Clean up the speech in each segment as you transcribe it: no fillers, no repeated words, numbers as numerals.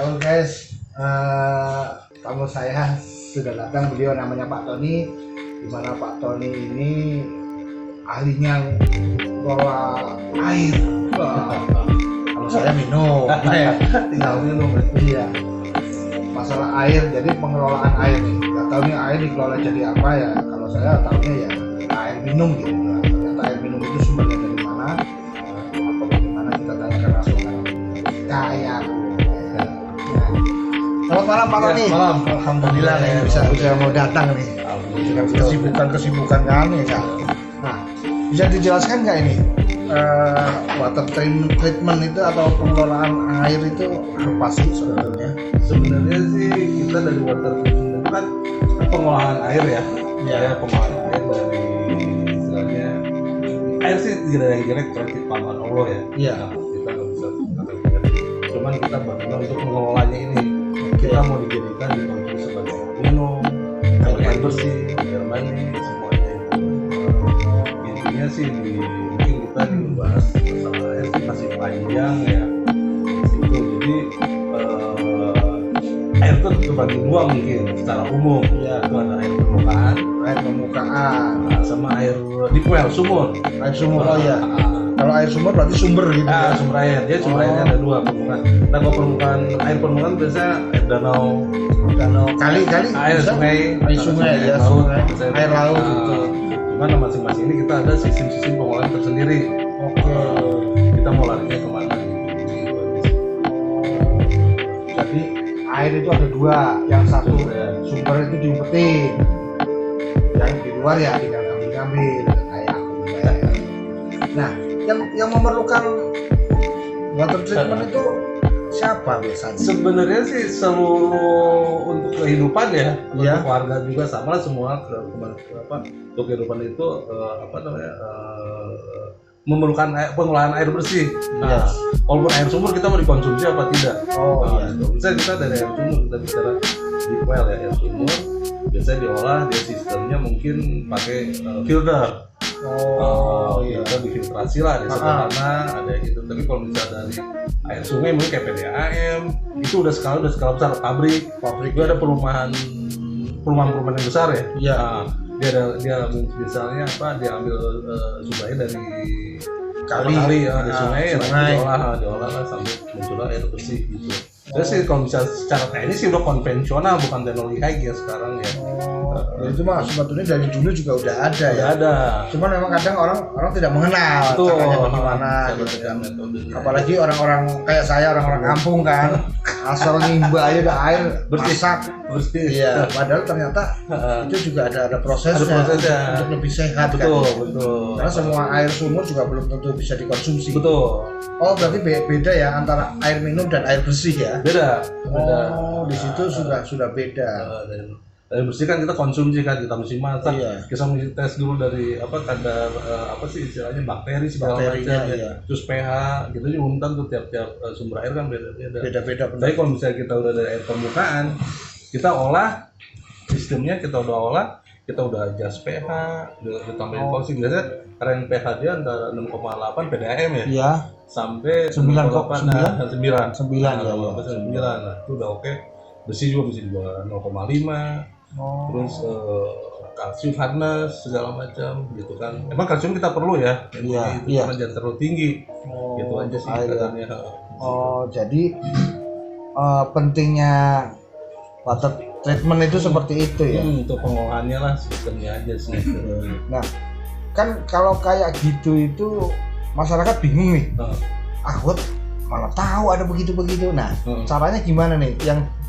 Halo guys, tamu saya sudah datang, beliau namanya Pak Tony. Di mana Pak Tony ini ahlinya mengelola air. Kalau saya minum, tinggal minum. Iya. Masalah air, jadi pengelolaan air nih. Nggak tahu nih air dikelola jadi apa ya. Kalau saya tahunya ya air minum gitu. Ternyata air minum itu sumbernya dari mana? Apa bagaimana kita tanyakan langsung kayak. Selamat malam Pak Tony. Malam. Alhamdulillah nih bisa mau datang nih. Kesibukan kami ya. Nah, bisa dijelaskan nggak ini water treatment itu atau pengelolaan air itu apa sih sebetulnya? Sebenarnya sih kita dari water treatment kan pengolahan air ya. Ya, pengolahan air dari istilahnya air sih tidak ada yang jelek berarti ciptaan Allah ya. Iya. Nah, kita nggak bisa katakan. Cuman kita bagaimana untuk mengelolanya ini. Kita mau dijadikan dikonsumsi sebagai air minum, air bersih, air mandi, semuanya itu. Intinya sih mungkin kita membahas masalah air sih masih panjang ya. Itu jadi air itu terbagi dua mungkin secara umum. Ya, itu ada air permukaan, sama air deep well, sumur. Air sumur, oh ya. Kalau air sumur berarti sumber gitu ya. Sumber air. Jadi sumber airnya ada dua, permukaan. Nah, kalau air permukaan biasanya air danau, kali air sungai, ya, air laut gitu. Gimana masing-masing ini kita ada sistem pengolahan tersendiri. Oke. Kita mau larinya kemana gitu. Jadi air itu ada dua, yang satu sumber itu diumpetin, yang di luar ya tinggal ambil kayak aku ya. Nah, yang memerlukan water treatment itu siapa biasanya? Sebenarnya sih seluruh untuk kehidupan ya, Iya. untuk warga juga sama lah semua untuk kehidupan itu memerlukan pengolahan air bersih. Nah, walaupun air sumur kita mau dikonsumsi apa tidak? Gitu. Misalnya kita dari air sumur kita bicara deep well ya, air sumur biasanya diolah dia sistemnya mungkin pakai filter. Kita difiltrasi lah, ada sederhana, ada gitu. Tapi kalau misalnya dari air sungai mungkin kayak PDAM itu udah skala besar, pabrik itu ada perumahan yang besar ya. Iya. Dia misalnya dia ambil sumber air dari Kali dari sungai. diolah lah sampai muncul air bersih gitu. Jadi sih kalau misalnya secara teknis sih udah konvensional, bukan teknologi high ya sekarang ya. Itu mah sebetulnya dari dulu juga udah ada ya. Ada. Cuman memang kadang orang tidak mengenal caranya bagaimana gitu kan. Apalagi orang-orang kayak saya, orang-orang kampung kan, asal nimba aja ada air bersih. Iya, padahal ternyata itu juga ada prosesnya untuk lebih sehat. Betul. Karena semua air sumur juga belum tentu bisa dikonsumsi. Betul. Oh, berarti beda ya antara air minum dan air bersih ya? Beda. Di situ sudah beda. Air bersih kan kita konsumsi kan, kita mesti masak. Iya. Kita mesti tes dulu dari kadar apa sih istilahnya bakteri segala macam. Iya. Terus pH gitu juga umum tuh tiap sumber air kan beda-beda. Benar. Tapi kalau misalnya kita udah dari air permukaan, kita olah sistemnya, kita udah adjust pH, udah tambahin porsi. Biasanya range pH dia antara 6,8 PDAM ya. Iya. Sampai 9. 9. Nah, Itu udah oke. Bersih juga bisa 0,5. Terus kalsium hardness segala macam gitu kan. Emang kalsium kita perlu ya. Iya. Karena jangan terlalu tinggi. Gitu aja sih katanya. Jadi pentingnya water treatment itu seperti itu ya. Untuk pengolahannya lah, sistemnya aja sih. Nah, kan kalau kayak gitu itu masyarakat bingung nih. Aku malah tahu ada begitu. Nah, caranya gimana nih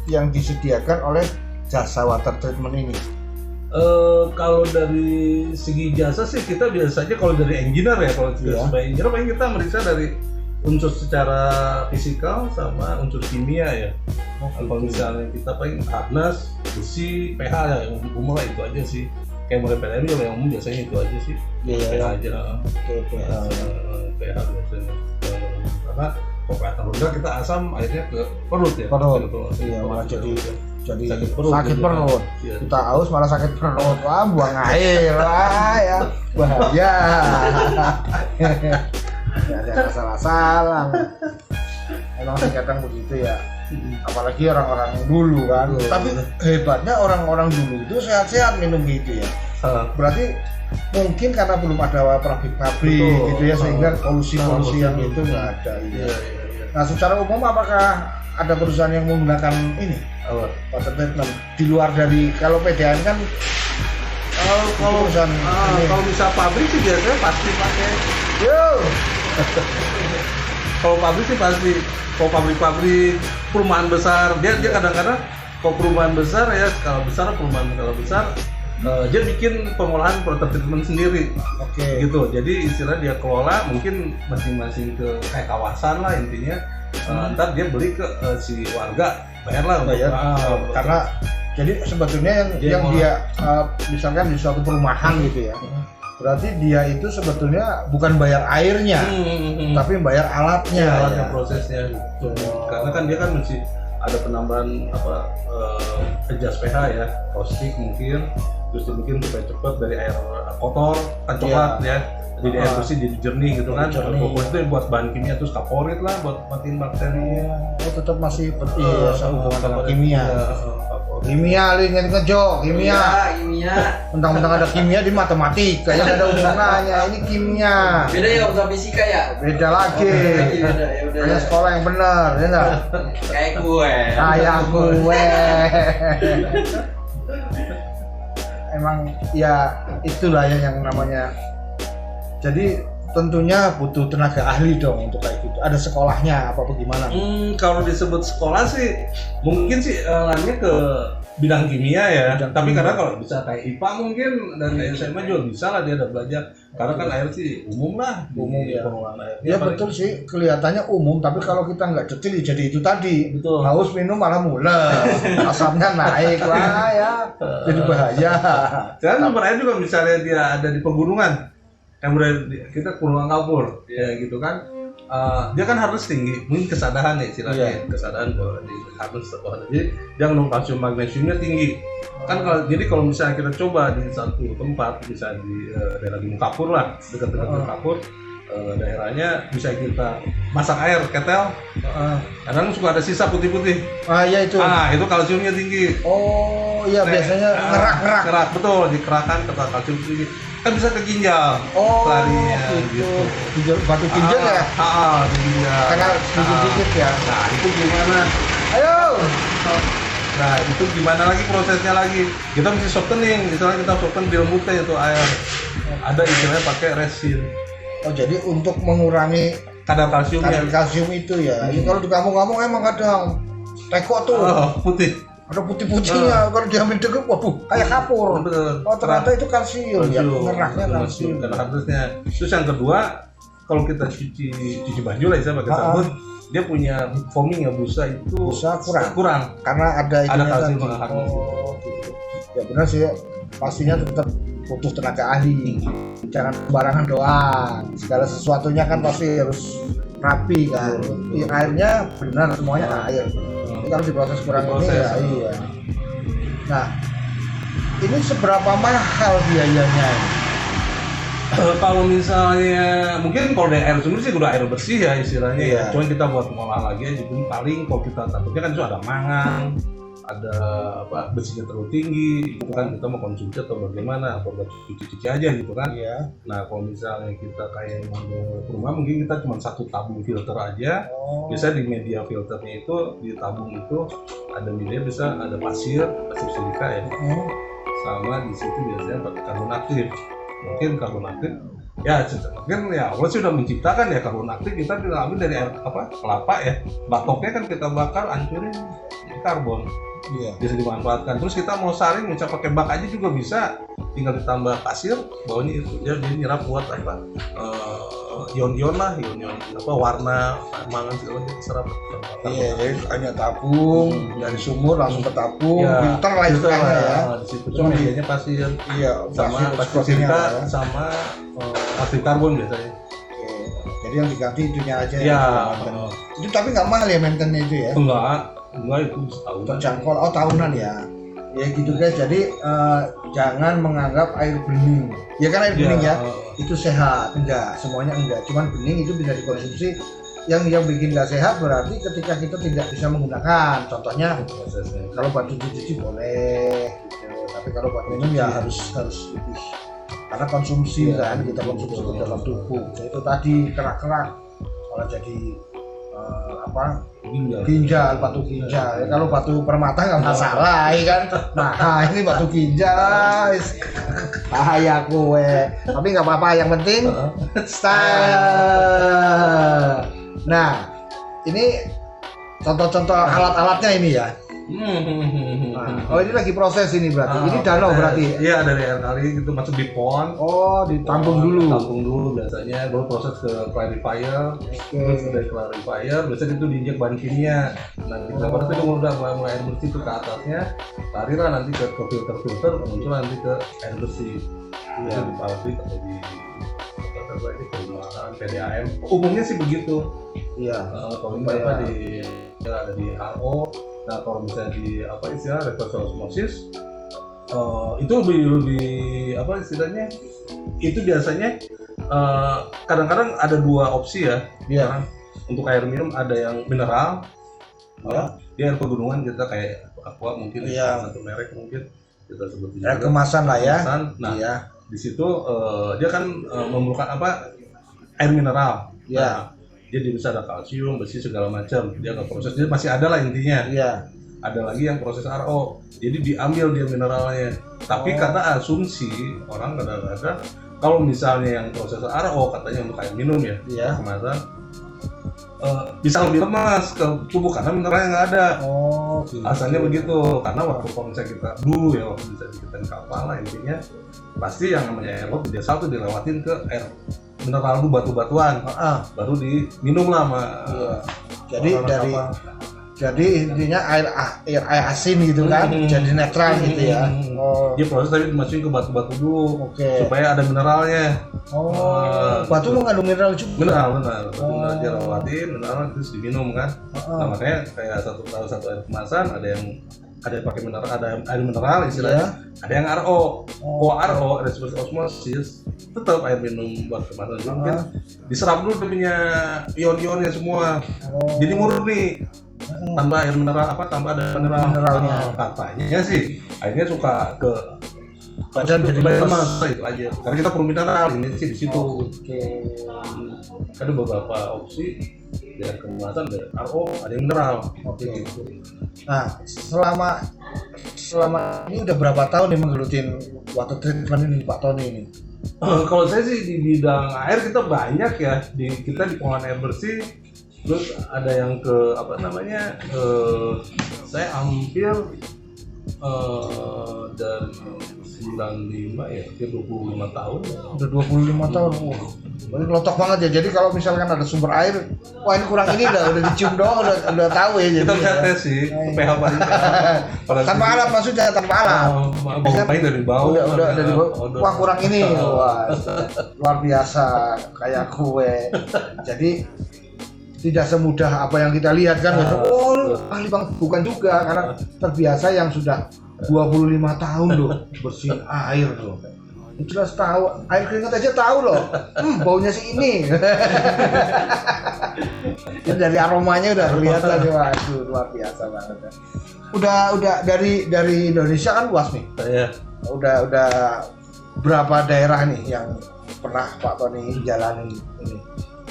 yang disediakan oleh jasa water treatment ini? Kalau dari segi jasa sih kita biasanya kalau dari engineer ya, kalau sebagai engineer paling kita meriksa dari unsur secara fisikal sama unsur kimia ya. Kalau misalnya kita paling hardness, besi, pH ya yang umum lah itu aja sih. Kayak mulai PDAM juga yang umum biasanya itu aja sih. pH aja. pH biasanya. Karena kalau kelihatan rendah kita asam akhirnya ke perut ya. Iya, malah jadi sakit perut. Ya. Kita haus malah sakit perut. Wah, buang air lah ya. Bahaya. Ada salah-salah. Emang sih kadang begitu ya. Apalagi orang-orang dulu kan. Betul. Tapi hebatnya orang-orang dulu itu sehat-sehat minum gitu ya. Berarti mungkin karena belum ada pabrik-pabrik Betul. gitu ya, sehingga polusi-polusi yang Betul. itu nggak ada. Iya, Iya. iya, iya. Nah, secara umum apakah ada perusahaan yang menggunakan ini Apa? water treatment di luar dari, kalau PDAM kan Kalau perusahaan ini. kalau bisa pabrik sih biasanya pasti pakai. Yo, Kalau pabrik sih pasti. Kalau pabrik-pabrik perumahan besar, dia kadang-kadang kalau perumahan besar ya skala besar dia bikin pengolahan water treatment sendiri. oke. Gitu. Jadi istilah dia kelola mungkin masing-masing ke kayak kawasan lah intinya. Ntar dia beli ke si warga, bayarlah untuk Bayar. Karena jadi sebetulnya yang dia misalkan di suatu perumahan gitu ya, berarti dia itu sebetulnya bukan bayar airnya, tapi bayar alatnya. alatnya ya. prosesnya gitu. Karena kan dia kan mesti ada penambahan adjust pH ya, caustic mungkin, terus dibikin supaya cepat dari air kotor kan coklat ya, jadi air bersih jadi jernih gitu kan. Jernih. Pokoknya itu buat bahan kimia, terus kaporit lah buat matiin bakteri. Oh, tetap masih sehubungan dengan kimia. Kaporit. Kimia, lihat ngejo, kimia. Mentang-mentang ada kimia di matematika, yang ada hubungannya. Ini kimia. Beda ya sama fisika ya? Beda lagi. Beda, ya udah. Kayak sekolah yang benar, ya enggak? Kayak gue. Kayak gue. Emang ya itulah yang namanya. Jadi tentunya butuh tenaga ahli dong untuk kayak gitu. Ada sekolahnya apa bagaimana? Kalau disebut sekolah sih mungkin sih larinya ke bidang kimia ya. Bidang Tapi kimia. karena kalau bisa kayak IPA mungkin dan kayak SMA juga bisa lah dia ada belajar. Karena kan air sih umum lah, Umum ya. pengelolaan air. Ya paling- betul sih, kelihatannya umum, tapi kalau kita nggak detail ya jadi itu tadi. Betul. Haus minum malah mules, asapnya naik lah ya, jadi bahaya. Dan sumber air juga misalnya dia ada di pegunungan, yang berada kita Purwang Kapur, ya gitu kan. Dia kan harus tinggi, mungkin kesadaran ya istilahnya, Iya. kesadaran bahwa di harus jadi dia mengandung kalsium magnesiumnya tinggi. Kan kalau misalnya kita coba di satu tempat, bisa di daerah Gunung Kapur lah, dekat-dekat Gunung Kapur, daerahnya bisa kita masak air ketel, kadang suka ada sisa putih-putih. Ya itu. Itu kalsiumnya tinggi. Oh iya, biasanya ngerak-ngerak. Kerak, betul, dikerahkan kerak kalsium tinggi. Kan bisa ke ginjal. Oh larinya gitu. Ginjal, batu ginjal ya? Di ginjal. Karena sedikit-sedikit ya. Nah, itu gimana? Ayo. Nah, itu gimana lagi prosesnya lagi? Kita mesti softening, misalnya kita soften dilembutkan itu air. Ada istilahnya pakai resin. Oh jadi untuk mengurangi Kadar kalsiumnya. kadar kalsium itu ya. Ya, kalau di kampung-kampung emang kadang teko tuh. Putih. Ada putih-putihnya, kalau diambil deket, waduh, kayak kapur. Betul. Oh ternyata itu kalsium, ya, ngeraknya kalsium. Karena harusnya. Terus yang kedua, kalau kita cuci baju lah, saya pakai sabun, dia punya foaming ya, busa itu Busa kurang. Karena ada kalsium tadi. menghangat. Oh, gitu. Ya benar sih, pastinya tetap butuh tenaga ahli. Jangan sembarangan doang. Segala sesuatunya kan pasti harus rapi kan. Yang airnya benar semuanya air. Ini kalau diproses kurang ini ya iya. Nah, ini seberapa mahal biayanya? Kalau misalnya mungkin kalau dari air sumber sih udah air bersih ya istilahnya ya. Cuma kita buat ngolah lagi aja. Jadi paling kalau kita takutnya kan itu ada mangan, ada besinya terlalu tinggi, itu kan kita mau konsumsi atau bagaimana, atau buat cuci-cuci aja gitu kan. Iya. Nah kalau misalnya kita kayak mau ke rumah mungkin kita cuma satu tabung filter aja. Bisa di media filternya itu, di tabung itu ada media, bisa ada pasir silika ya, sama di situ biasanya pakai karbon aktif. Mungkin karbon aktif ya mungkin ya Allah sih udah menciptakan ya karbon aktif, kita ambil dari air kelapa ya, batoknya kan kita bakar hancurin karbon. Iya. Bisa dimanfaatkan. Terus kita mau saring bisa pakai bak aja juga bisa, tinggal ditambah pasir, bawahnya itu dia nyerap buat ion-ion lah, ion-ion warna mangan segala macam serap. Iya, jadi hanya tabung dari sumur langsung ke tabung, filter lah filter istilahnya ya. di situ cuma medianya pasir Iya, sama pasir sepertinya silika ya. sama aktif karbon biasanya. Oke. Jadi yang diganti itunya aja. Iya. Ya. Itu tapi nggak mahal ya maintenance itu ya? Enggak itu setahun. Terjangkau, tahunan ya. Ya gitu guys. Jadi jangan menganggap air bening. Ya kan air bening ya, itu sehat. Enggak, semuanya enggak. Cuman bening itu bisa dikonsumsi yang bikin nggak sehat berarti ketika kita tidak bisa menggunakan. Contohnya prosesnya. kalau buat cuci boleh gitu, tapi kalau buat minum ya harus lebih, karena konsumsi kan, kita konsumsi ke dalam tubuh. Jadi itu tadi kerak-kerak malah jadi ginjal, batu ginjal. Ya, kalau batu permata nggak masalah ya kan. Nah ini batu ginjal, bahaya kowe. Tapi nggak apa-apa, yang penting style. Nah ini contoh-contoh alat-alatnya ini ya. Nah, oh ini lagi proses ini berarti. Ini danau berarti. Iya, dari air kali itu masuk di pond. Oh, ditampung dulu. Tampung dulu biasanya, baru proses ke clarifier. Terus dari clarifier biasanya itu diinjek bahan kimia. Nah, kita pada itu udah mulai air bersih itu ke atasnya, larilah nanti ke filter, muncul nanti ke air bersih. Itu di pabrik atau di perumahan, PDAM. Umumnya sih begitu. Iya. Kalau misalnya ada di RO. Nah, kalau misalnya di reverse osmosis itu lebih apa istilahnya? Itu biasanya kadang-kadang ada dua opsi ya. Iya. Untuk air minum ada yang mineral. Dia air pegunungan kita kayak aqua mungkin atau merek mungkin kita sebutin. Air kemasan lah ya. Nah, iya. di situ dia kan memerlukan air mineral. Iya. Dia bisa ada kalsium, besi segala macam. Dia nggak proses, dia masih ada lah intinya. Iya. Ada lagi yang proses RO, jadi diambil dia mineralnya. Tapi karena asumsi orang kadang-kadang kalau misalnya yang proses RO katanya untuk air minum ya, kemasan bisa lebih lemas ke tubuh karena mineralnya nggak ada. Oh, gitu. Asalnya begitu. Karena waktu misalnya kita dulu ya waktu bisa kita di kapal lah intinya pasti yang namanya air laut biasa tuh dilewatin ke air mineral dulu batu-batuan, baru diminum lah sama. Iya. Jadi intinya air asin gitu kan, jadi netral gitu ya. Oh. Dia proses tapi dimasukin ke batu-batu dulu, supaya ada mineralnya. Batu mengandung mineral juga. Benar. Batu dia lewatin, mineral terus diminum kan. Nah, makanya kayak satu air kemasan ada yang pakai mineral, ada air mineral istilahnya, ada yang RO. RO reverse osmosis tetap air minum buat kemasan juga mungkin diserap dulu dia punya ion-ionnya semua. Jadi murni tanpa air mineral tanpa ada mineralnya. Katanya sih airnya suka ke badan jadi lemas itu aja. Karena kita perlu mineral ini sih di situ. Ada beberapa opsi dari kemasan dari RO ada yang mineral. Gitu. Nah, selama ini udah berapa tahun nih menggelutin water treatment ini Pak Tony ini? Kalau saya sih di bidang air kita banyak ya, kita di pengolahan air bersih, terus ada yang saya hampir dari 95 ya, hampir 25 tahun. Udah 25 tahun. Ini kelotok banget ya. Jadi kalau misalkan ada sumber air, wah ini kurang ini udah dicium doang udah tahu ya. Kita jadi tes sih, pH paling tanpa alat maksudnya tanpa alat. Bau paling dari bau. Udah dari bau. Wah kurang ini. Wah luar biasa kayak kue. Jadi tidak semudah apa yang kita lihat kan. Ahli banget bukan juga karena terbiasa yang sudah 25 tahun loh bersihin air loh. Jelas tahu, air keringat aja tahu loh. Baunya sih ini. Ya, dari aromanya udah kelihatan nih, waduh luar biasa banget ya. Udah dari Indonesia kan luas nih. Iya. Udah berapa daerah nih yang pernah Pak Tony jalanin ini?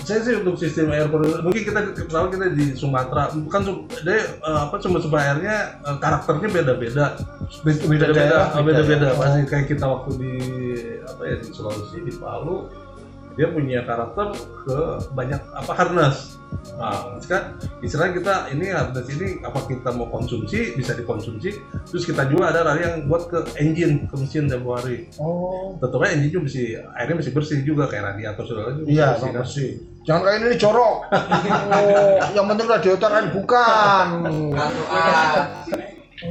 Saya sih untuk sistem air mungkin kita di Sumatera bukan sumber airnya karakternya beda-beda pasti kayak kita waktu di Sulawesi di Palu dia punya karakter ke banyak harness. Nah, kan istilahnya kita ini harness ini apa kita mau konsumsi bisa dikonsumsi, terus kita juga ada yang buat ke engine, ke mesin tiap hari. Tentunya engine juga airnya masih bersih juga kayak radiator saudara juga. Iya, bersih. Jangan kayak ini corok. Yang penting radiator kan bukan.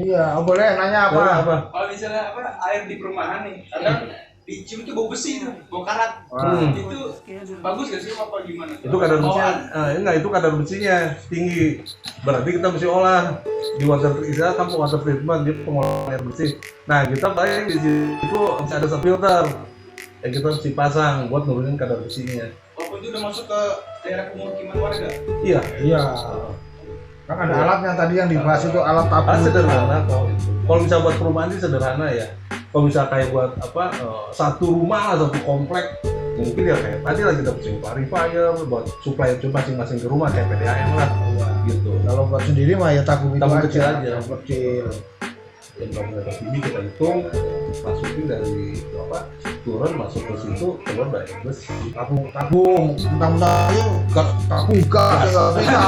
Iya, boleh nanya apa? Kalau misalnya air di perumahan nih, kadang dicium itu bau besi tuh, bau karat. Itu bagus gak sih apa gimana? Itu kadar bersihnya, itu kadar bersihnya tinggi. Berarti kita mesti olah di water treatment dia pengolahan air bersih. Nah kita paling di situ ada filter yang kita mesti pasang buat nurunin kadar bersihnya. itu udah masuk ke daerah pemukiman warga. Iya. Iya. Kan ada alatnya tadi yang dibahas itu alat tabung. Sederhana kalau itu. Kalau misalnya buat perumahan sih sederhana ya. Kalau misalnya kayak buat satu rumah atau satu komplek, mungkin ya kayak tadi lah kita punya clarifier buat supply itu masing-masing ke rumah kayak PDAM lah, gitu. Kalau buat sendiri mah ya tabung itu Tabung kecil aja. Tabung kecil. Dan kalau kita ini kita hitung masukin dari turun masuk ke situ keluar dari bus. Tabung mentang-mentang aja tabung gas ya,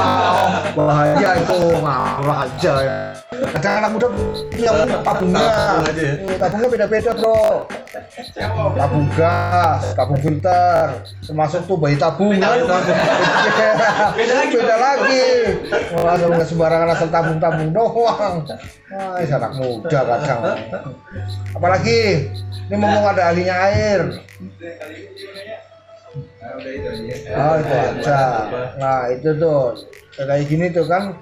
bahaya itu ngalah aja ya. Kadang anak muda yang tabungnya beda-beda bro. Tabung gas, tabung filter, termasuk tuh bayi tabung kan. Beda lagi. Wah, nggak sembarangan asal tabung doang. Wah, anak muda kadang. Apalagi ini ngomong ada ahlinya air. Oh itu aja. Nah itu tuh kayak gini tuh kan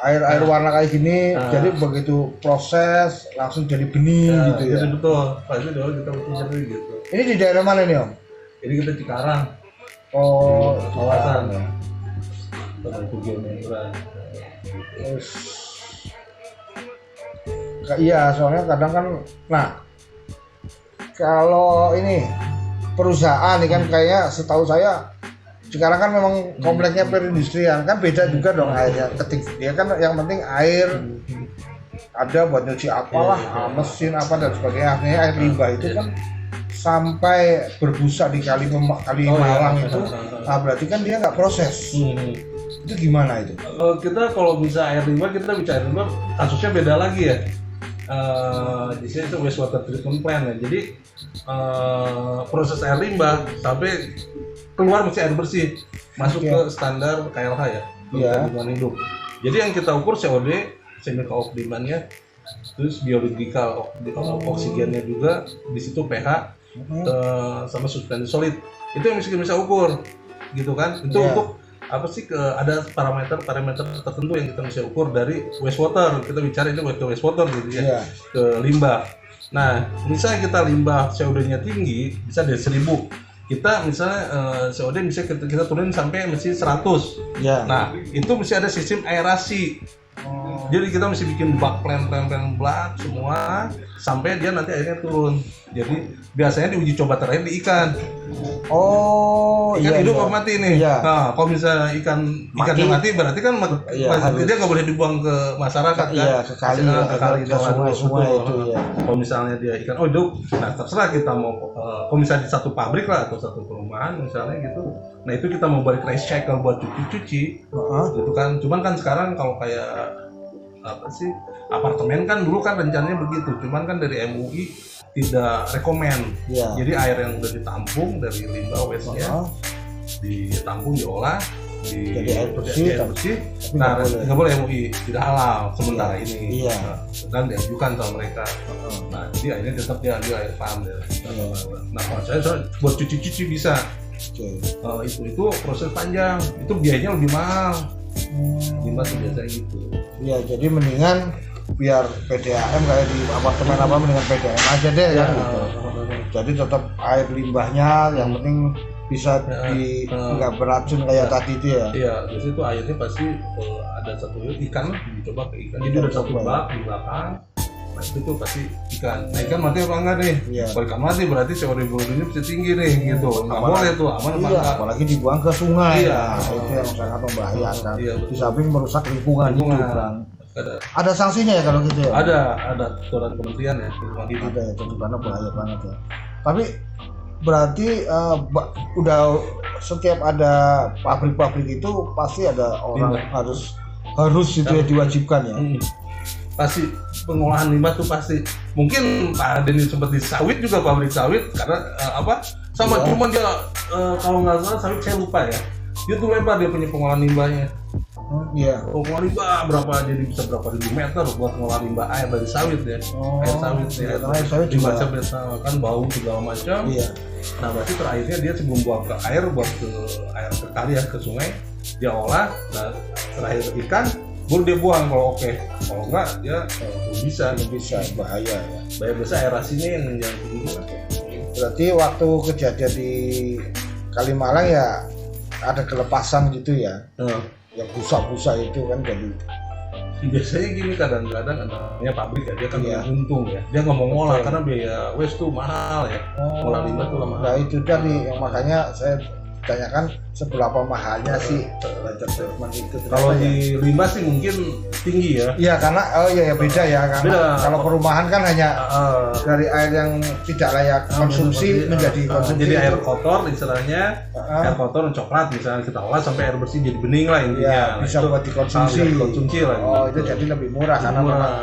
air warna kayak gini. Jadi begitu proses langsung jadi bening gitu ya. Itu betul. Pasti dulu kita betul gitu. Ini di daerah mana nih Om? Ini kita Cikarang. Oh kawasan. Tujuan murah. Iya soalnya kadang kan, nah kalau ini perusahaan ini kan kayaknya setahu saya sekarang kan memang kompleknya perindustrian kan beda juga dong airnya. Dia kan yang penting air ada buat nyuci apalah, mesin apa dan sebagainya. Artinya air limbah itu kan sampai berbusa di kali Malang itu, nah berarti kan dia nggak proses. Itu gimana itu? Kita kalau bisa air limbah, kita bicara air limbah kasusnya beda lagi ya. Di sini itu wastewater treatment plant ya. Jadi proses air limbah sampai keluar mesti air bersih, masuk ke standar KLH ya, lingkungan hidup. Jadi yang kita ukur COD, chemical of demand-nya, terus biological oksigennya juga, di situ pH sama substansi solid. Itu yang mesti kita ukur, gitu kan? Itu untuk apa sih ada parameter tertentu yang kita bisa ukur dari wastewater. Kita bicara itu wastewater gitu ya, ke limbah. Nah, misalnya kita limbah COD-nya tinggi, bisa dari 1000. Kita misalnya COD bisa kita turunin sampai mesti 100. Nah, itu mesti ada sistem aerasi. Jadi kita mesti bikin bak plan semua sampai dia nanti airnya turun. Jadi biasanya diuji coba terakhir di ikan. Ikan hidup apa mati nih? Nah, kalau misalnya ikan yang mati berarti kan dia nggak boleh dibuang ke masyarakat kan? Ke kali semua itu ya. Kalau misalnya dia ikan hidup, nah terserah kita mau kalau misalnya di satu pabrik lah atau satu perumahan misalnya gitu. Nah itu kita mau balik recycle buat cuci gitu kan. Cuman kan sekarang kalau kayak apa sih apartemen kan dulu kan rencananya begitu. Cuman kan dari MUI tidak rekomen. Jadi air yang udah ditampung dari limbah waste-nya ditampung, diolah, jadi air bersih. Nah, nggak boleh MUI, tidak halal sementara ini. Dan diajukan sama mereka. Nah, jadi akhirnya tetap dia ambil air pam. Nah, kalau saya buat cuci bisa. Itu proses panjang, itu biayanya lebih mahal. Limbah tuh biasanya gitu. Iya, jadi mendingan biar PDAM kayak di apartemen mendingan PDAM aja deh ya gitu. Jadi tetap air limbahnya yang penting bisa nggak beracun kayak tadi itu ya. Iya, biasanya itu airnya pasti ada satu ikan, dicoba ke ikan. Jadi ada satu bak di belakang. Nah itu tuh pasti ikan. Nah ikan mati apa enggak nih? Kalau ikan mati berarti CO2 nya bisa tinggi nih gitu. Nggak boleh tuh, aman apa enggak? Apalagi dibuang ke sungai. Itu yang sangat membahayakan. Di samping merusak lingkungan hidup kan. Ada sanksinya ya kalau gitu ya? Ada aturan kementerian ya. Ada ya, tentu karena bahaya banget ya. Tapi berarti udah setiap ada pabrik-pabrik itu pasti ada orang harus itu ya diwajibkan ya. Pasti pengolahan limbah tuh pasti. Mungkin Pak Denny seperti sawit juga, pabrik sawit karena sama cuma dia kalau nggak salah sawit saya lupa ya. Dia tuh lebar dia punya pengolahan limbahnya. Pengolahan limbah jadi bisa berapa ribu meter buat mengolah limbah air dari sawit ya. Air sawit limbah sawit kan bau segala macam. Nah berarti terakhirnya dia sebelum buang ke air buat ke air ke kali ya, ke sungai dia olah. Nah terakhir ikan baru dia buang kalau kalau enggak dia belum bisa bahaya ya. Bahaya besar aerasinya yang tinggi. Berarti waktu kejadian di Kalimalang ya ada kelepasan gitu ya. Nah, Yang busa-busa itu kan jadi biasanya gini kadang-kadang namanya pabrik ya, dia kan Iya. untung ya, dia nggak mau ngolah Betul. karena biaya waste tuh mahal ya. Ngolah limbah tuh mahal. Nah itu tadi yang makanya saya tanyakan seberapa mahalnya sih belajar treatment itu. Kalau Ternyata di limbah sih mungkin tinggi ya. ya karena beda ya karena Beda. kalau perumahan kan hanya Ah, dari air yang tidak layak konsumsi menjadi konsumsi. jadi air kotor istilahnya, Ah. air kotor coklat misalnya kita olah sampai air bersih jadi bening lah intinya. Ya, Nah, bisa itu buat dikonsumsi. bisa dikonsumsi lah. Oh, itu jadi lebih murah karena Murah. memang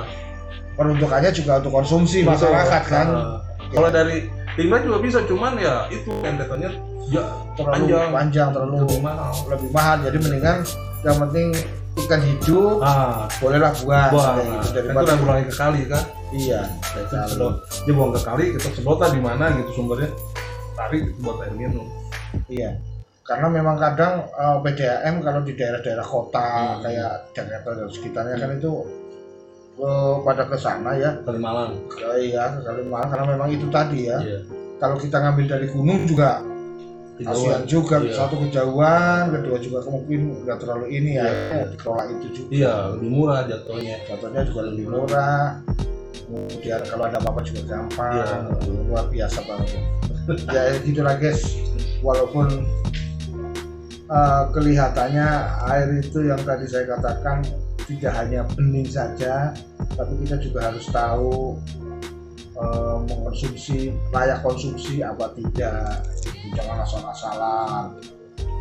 peruntukannya juga untuk konsumsi Betul. masyarakat kan. Ah. Kalau dari limbah juga bisa, cuman ya itu rentetannya ya Terlalu panjang, terlalu lebih mahal. lebih mahal. Jadi mendingan yang penting ikan hidup Ah, bolehlah buang. buang. Kayak gitu. Itu Daripada udah buangnya ke kali kan. iya. Itu sedot, dia buang ke kali, kita sedot lah di mana gitu sumbernya, tarik gitu buat air minum. Iya. Karena memang kadang PDAM kalau di daerah-daerah kota kayak Jakarta dan sekitarnya kan itu pada ke sana ya. Kalimalang. Iya, ke Kalimantan karena memang itu tadi ya. Iya. Kalau kita ngambil dari gunung juga kasihan juga, Iya. satu kejauhan, kedua juga mungkin nggak terlalu ini ya, dikelola itu juga. Iya, lebih murah jatuhnya. Contohnya juga lebih murah. Kemudian kalau ada apa-apa juga gampang, Iya. luar biasa banget. Ya gitulah guys, walaupun kelihatannya air itu yang tadi saya katakan tidak hanya bening saja, tapi kita juga harus tahu mengkonsumsi, layak konsumsi apa tidak, jangan asal-asalan.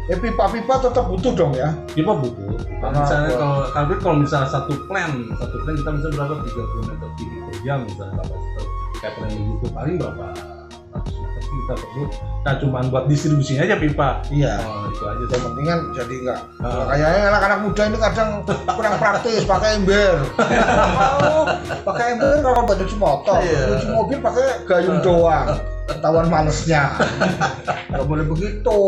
Pipa-pipa tetap butuh dong ya. Pipa butuh. Karena Misalnya buat- kalau misalnya satu plan kita bisa berapa 30 meter kubik per jam misalnya kapasitas kayak plan begitu paling berapa ratus meter sih kita perlu. Nah cuman buat distribusinya aja pipa. Iya. Oh, itu aja Yang sih. penting kan jadi enggak. Ah. Kayaknya anak-anak muda ini kadang kurang praktis pakai ember. Mau pakai ember kalau buat cuci motor, Iya. cuci mobil pakai gayung doang. Ketahuan malesnya. Nggak boleh begitu.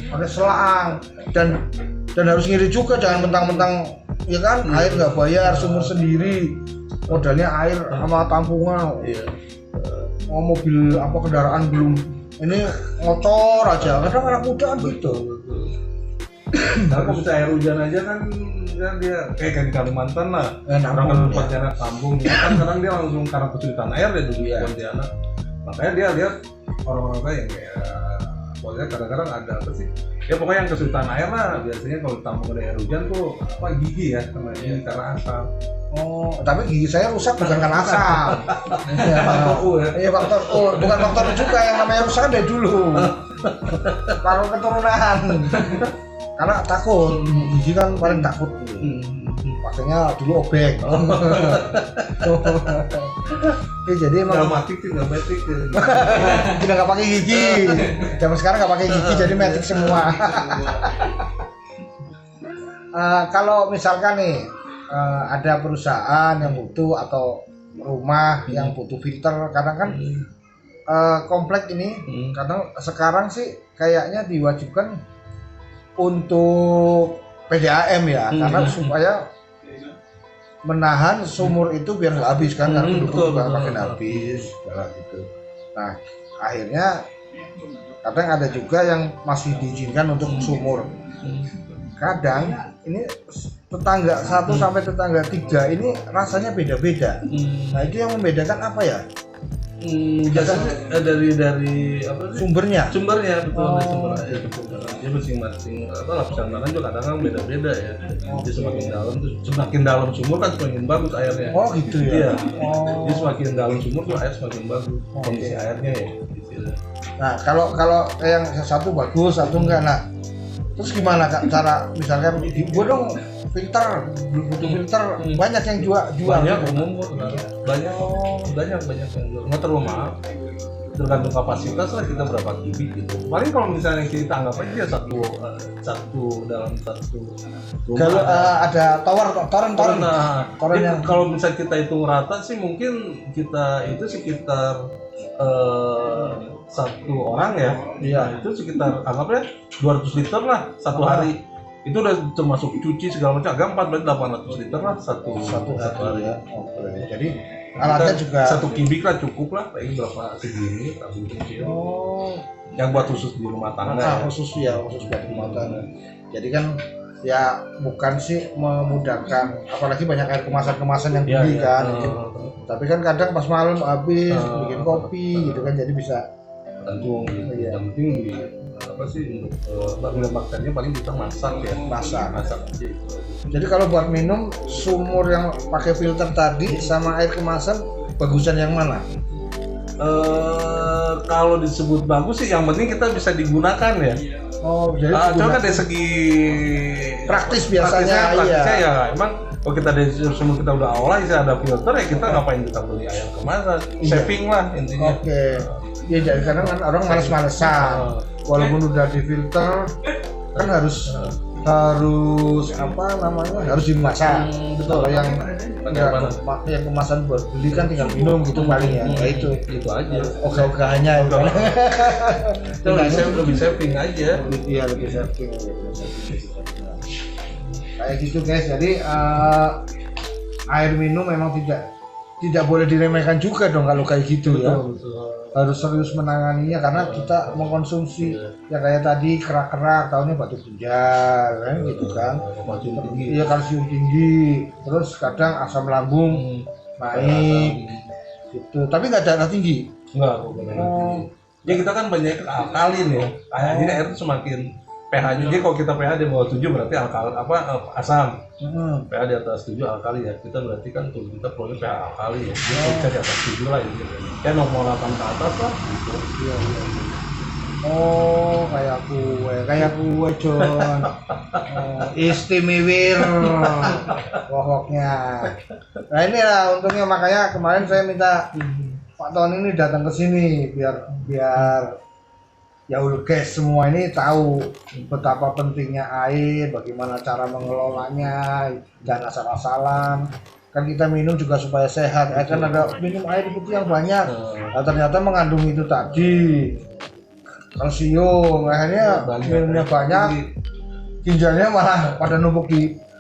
Pakai selang dan harus ngiri juga, jangan mentang-mentang ya kan air nggak bayar, sumur sendiri, modalnya air sama tampungan. Iya. Mau mobil apa kendaraan belum ini ngocor aja. Kadang anak muda kan gitu. Betul. Kalau kalau bisa air hujan aja kan dia kayak di Kalimantan lah. Nampung, Orang kan ya. Pontianak kampung kan kadang dia langsung karena kesulitan air ya dulu Iya. di Pontianak. Makanya dia lihat orang-orang kayak yang kayak pokoknya kadang-kadang ada apa sih? Ya pokoknya yang kesulitan air lah biasanya kalau tampung ada air hujan tuh apa gigi ya namanya karena asam. Oh, tapi gigi saya rusak bukan karena asam. Iya, Faktor U ya. Iya faktor U, bukan faktor U juga yang namanya rusak kan dari dulu. Paruh keturunan. Karena takut, gigi kan paling takut. Pakainya dulu obeng. Jadi Nggak emang matik sih nggak metik ya. kita nggak pakai gigi. Zaman sekarang nggak pakai gigi, jadi metik semua. Kalau misalkan nih ada perusahaan yang butuh atau rumah yang butuh filter, kadang kan komplek ini kadang sekarang sih kayaknya diwajibkan untuk PDAM ya, karena supaya menahan sumur itu biar nggak habis kan, karena penduduk betul, juga betul. makin habis kayak gitu. Nah akhirnya kadang ada juga yang masih diizinkan untuk sumur. Kadang ini tetangga 1 sampai tetangga 3 ini rasanya beda-beda. Nah itu yang membedakan apa ya? Biasanya dari apa sih? Sumbernya. Sumbernya betul Oh. dari sumber air itu dia masing-masing apa lapisan tanah juga kadang beda-beda ya. Jadi semakin dalam tuh semakin dalam sumur kan semakin bagus airnya. Oh gitu ya. Iya. Oh. Jadi semakin dalam sumur tuh air semakin bagus Oke. kondisi airnya ya. Gitu. Nah kalau yang satu bagus, satu enggak. Nah terus gimana Kak cara misalkan gue dong filter, butuh filter, banyak yang jual Banyak gitu. umum kok, banyak yang jual. Nggak terlalu mahal. Tergantung kapasitas lah kita berapa kubik gitu. Paling kalau misalnya kita anggap aja dia satu dalam satu rumah. Kalau ada toren. Nah, Toren itu yang- kalau misalnya kita hitung rata sih mungkin kita itu sekitar satu orang ya. Iya. Itu sekitar anggapnya 200 liter lah satu hari. Itu udah termasuk cuci segala macam, agak 4 berarti 800 liter lah satu Satu hari hari. ya. Oke. Jadi Alatnya juga 1 kubik lah cukup lah, paling berapa segini, tabung kecil. Yang buat khusus di rumah tangga. Khusus buat rumah tangga. Jadi kan ya bukan sih memudahkan, apalagi banyak air kemasan yang beli kan. Tapi kan kadang pas malam habis bikin kopi gitu kan, jadi bisa gantung gitu. Yang penting di apa sih untuk mendapatkannya paling bisa masak ya. Masak aja itu. Jadi kalau buat minum sumur yang pakai filter tadi sama air kemasan bagusan yang mana? Kalau disebut bagus sih yang penting kita bisa digunakan ya. Jadi cuma kan dari segi praktis biasanya praktisnya ya emang kalau kita dari sumur kita udah olah bisa ada filter ya, kita ngapain kita beli air kemasan, saving lah intinya. Ya jadi kadang kan orang males-malesan, walaupun udah difilter kan harus apa namanya, harus dimasak. Betul. Kalau yang kemasan buat beli kan tinggal minum gitu paling ya. Nah itu aja. Ogah-ogahannya itu. Lebih saving aja. Iya, lebih saving. Kayak gitu guys. Jadi air minum memang tidak boleh diremehkan juga dong kalau kayak gitu. Betul. Harus serius menanganinya karena kita mengkonsumsi yang kayak tadi kerak-kerak, tahunya batu ginjal kan gitu kan. Iya, kalsium tinggi, terus kadang asam lambung naik gitu. Tapi nggak darah tinggi. Enggak. Ya kita kan banyak alkalin ya. Jadi air itu semakin pH-nya, jadi kalau kita pH di bawah 7 berarti asam. pH di atas 7 alkali ya. Kita berarti kan tubuh kita perlu pH alkali ya. Dia bisa di atas 7 lah gitu. Ya 0,8 ke atas lah gitu. Iya. Kayak kue John. Istimewir pokoknya. Nah inilah untungnya, makanya kemarin saya minta Pak Tony ini datang ke sini biar ya guys semua ini tahu betapa pentingnya air, bagaimana cara mengelolanya, dan asal-asalan. Kan kita minum juga supaya sehat. Kan ada minum air putih yang banyak. Nah, ternyata mengandung itu tadi kalsium. Akhirnya minumnya banyak, ginjalnya malah pada numpuk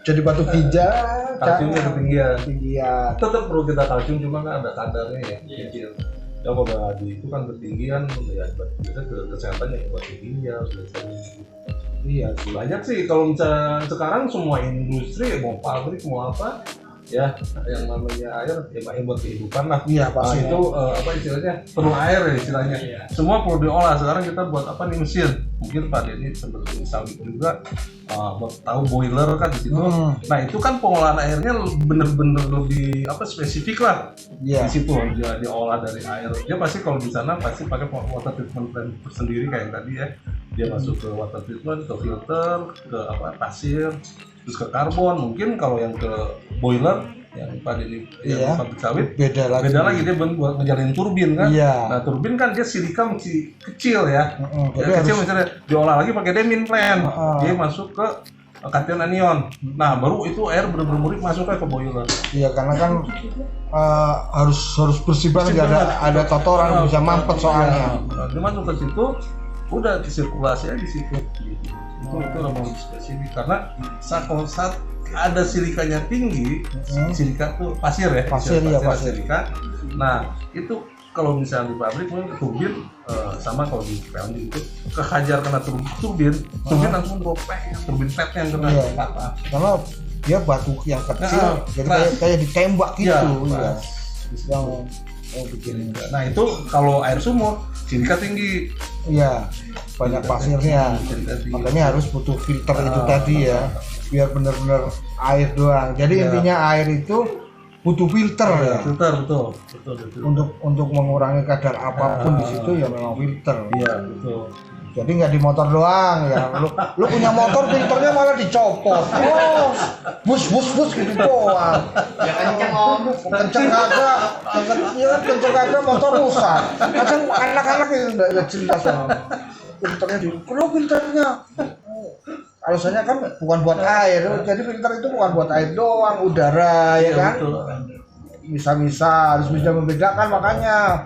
jadi batu ginjal. Kalsiumnya ketinggian. Tetap perlu kita kalsium, cuma kan ada kadarnya ya, kecil. Ya kalau itu kan ketinggian ya bisa ke kesehatan yang buat ginjal biasanya. Iya sih. Banyak sih kalau misalnya sekarang semua industri mau pabrik mau apa ya yang namanya air ya yang buat kehidupan lah. Iya pasti. Itu apa istilahnya, perlu air ya istilahnya. Semua perlu diolah. Sekarang kita buat apa nih, mesin. Mungkin Pak Denny sempat sawit juga tahu boiler kan di situ. Nah itu kan pengolahan airnya bener-bener lebih spesifik lah. Di situ dia diolah dari air. Dia pasti kalau di sana pasti pakai water treatment plant sendiri kayak tadi ya. Dia masuk ke water treatment, ke filter, ke pasir, terus ke karbon. Mungkin kalau yang ke boiler yang pada di pabrik sawit beda lagi dia buat ngejalin turbin kan. Nah turbin kan dia silika masih kecil ya. Kecil misalnya diolah lagi pakai demin plant. Dia masuk ke kation anion. Nah baru itu air benar-benar murni masuk ke boiler. Iya karena kan harus bersih banget, ada kotoran bisa mampet soalnya. Nah, dia masuk ke situ udah sirkulasi aja di situ. Itu memang spesifik karena saat ada silikanya tinggi, silika tuh pasir ya, pasir. Silika. Nah itu kalau misalnya di pabrik mungkin ke turbin sama kalau di PLD itu kehajar kena turbin langsung dropek, turbin pet yang kena patah. Karena dia batu yang kecil, jadi kayak ditembak gitu. Yang bikin. Nah itu kalau air sumur silika tinggi. Iya, banyak pasirnya. Makanya harus butuh filter itu tadi ya, biar benar-benar air doang. Jadi intinya air itu butuh filter ya. Filter betul. Untuk mengurangi kadar apapun di situ ya memang filter. Iya betul. Jadi nggak di motor doang ya. Lu punya motor filternya malah dicopot. Bus gitu doang. Ya kenceng om. Kenceng kagak motor rusak. Kadang anak-anak itu nggak jelas om. Filternya filternya. Alasannya kan bukan buat air. Jadi filter itu bukan buat air doang, udara ya kan. Bisa harus bisa membedakan, makanya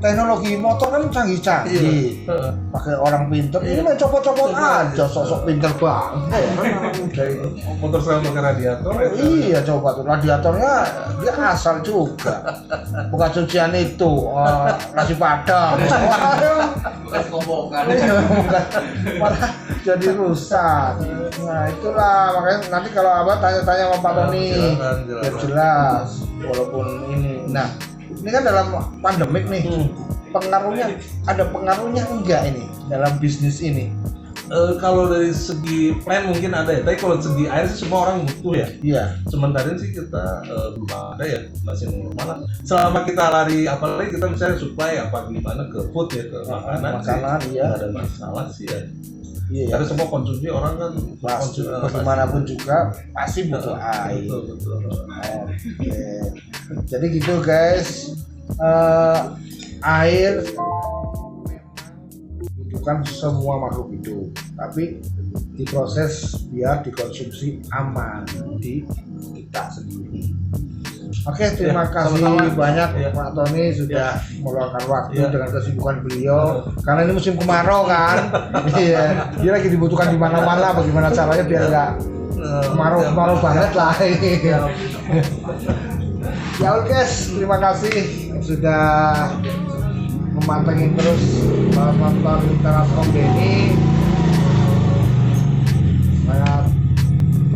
teknologi motor kan canggih-canggih. Pakai orang pinter, ini main copot-copot aja, sosok pinter banget. Motor saya pakai radiator ya. Iya, coba tuh radiatornya dia asal juga. Bukan cucian itu, nasi padang. Kombokan. Malah jadi rusak. Nah itulah makanya nanti kalau abah tanya-tanya sama Pak Tony biar jelas. Walaupun ini, nah ini kan dalam pandemik nih, pengaruhnya ada pengaruhnya enggak ini dalam bisnis ini? Kalau dari segi plan mungkin ada ya, tapi kalau segi air sih semua orang butuh ya. Iya. Sementara sih kita belum ada ya, masih normal. Selama kita lari, apalagi kita misalnya supply apa gimana ke food ya, ke makanan sih, iya. nggak ada masalah sih ya. Iya. Karena semua konsumsi orang kan bagaimanapun juga pasti butuh air. Betul. Oke. Jadi gitu guys, air bukan semua makhluk hidup, tapi diproses biar dikonsumsi aman di kita sendiri. Oke, terima kasih sama-sama. banyak Ya. Pak Tony sudah meluangkan waktu Ya. dengan kesibukan beliau. Karena ini musim kemarau kan, iya, dia lagi dibutuhkan di mana-mana. Bagaimana caranya biar nggak kemarau banget lah ini. Ya oke guys, terima kasih sudah memantengin terus nonton Literas Om Denny. Saya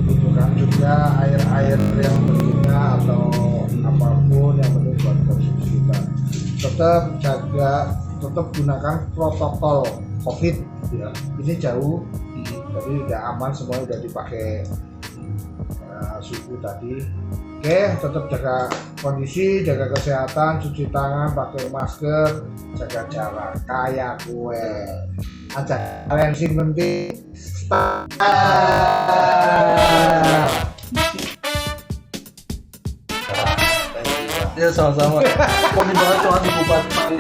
butuhkan juga air-air yang berguna atau apapun yang penting buat konsumsi kita. Tetap gunakan protokol COVID ya. Ini jauh, jadi udah aman, semua udah dipakai suhu tadi. Oke, tetap jaga kondisi, jaga kesehatan, cuci tangan, pakai masker, jaga jarak, kayak gue. Aja kalian sing penting style. Ya sama-sama. Kok di bawah cuma di Bupati.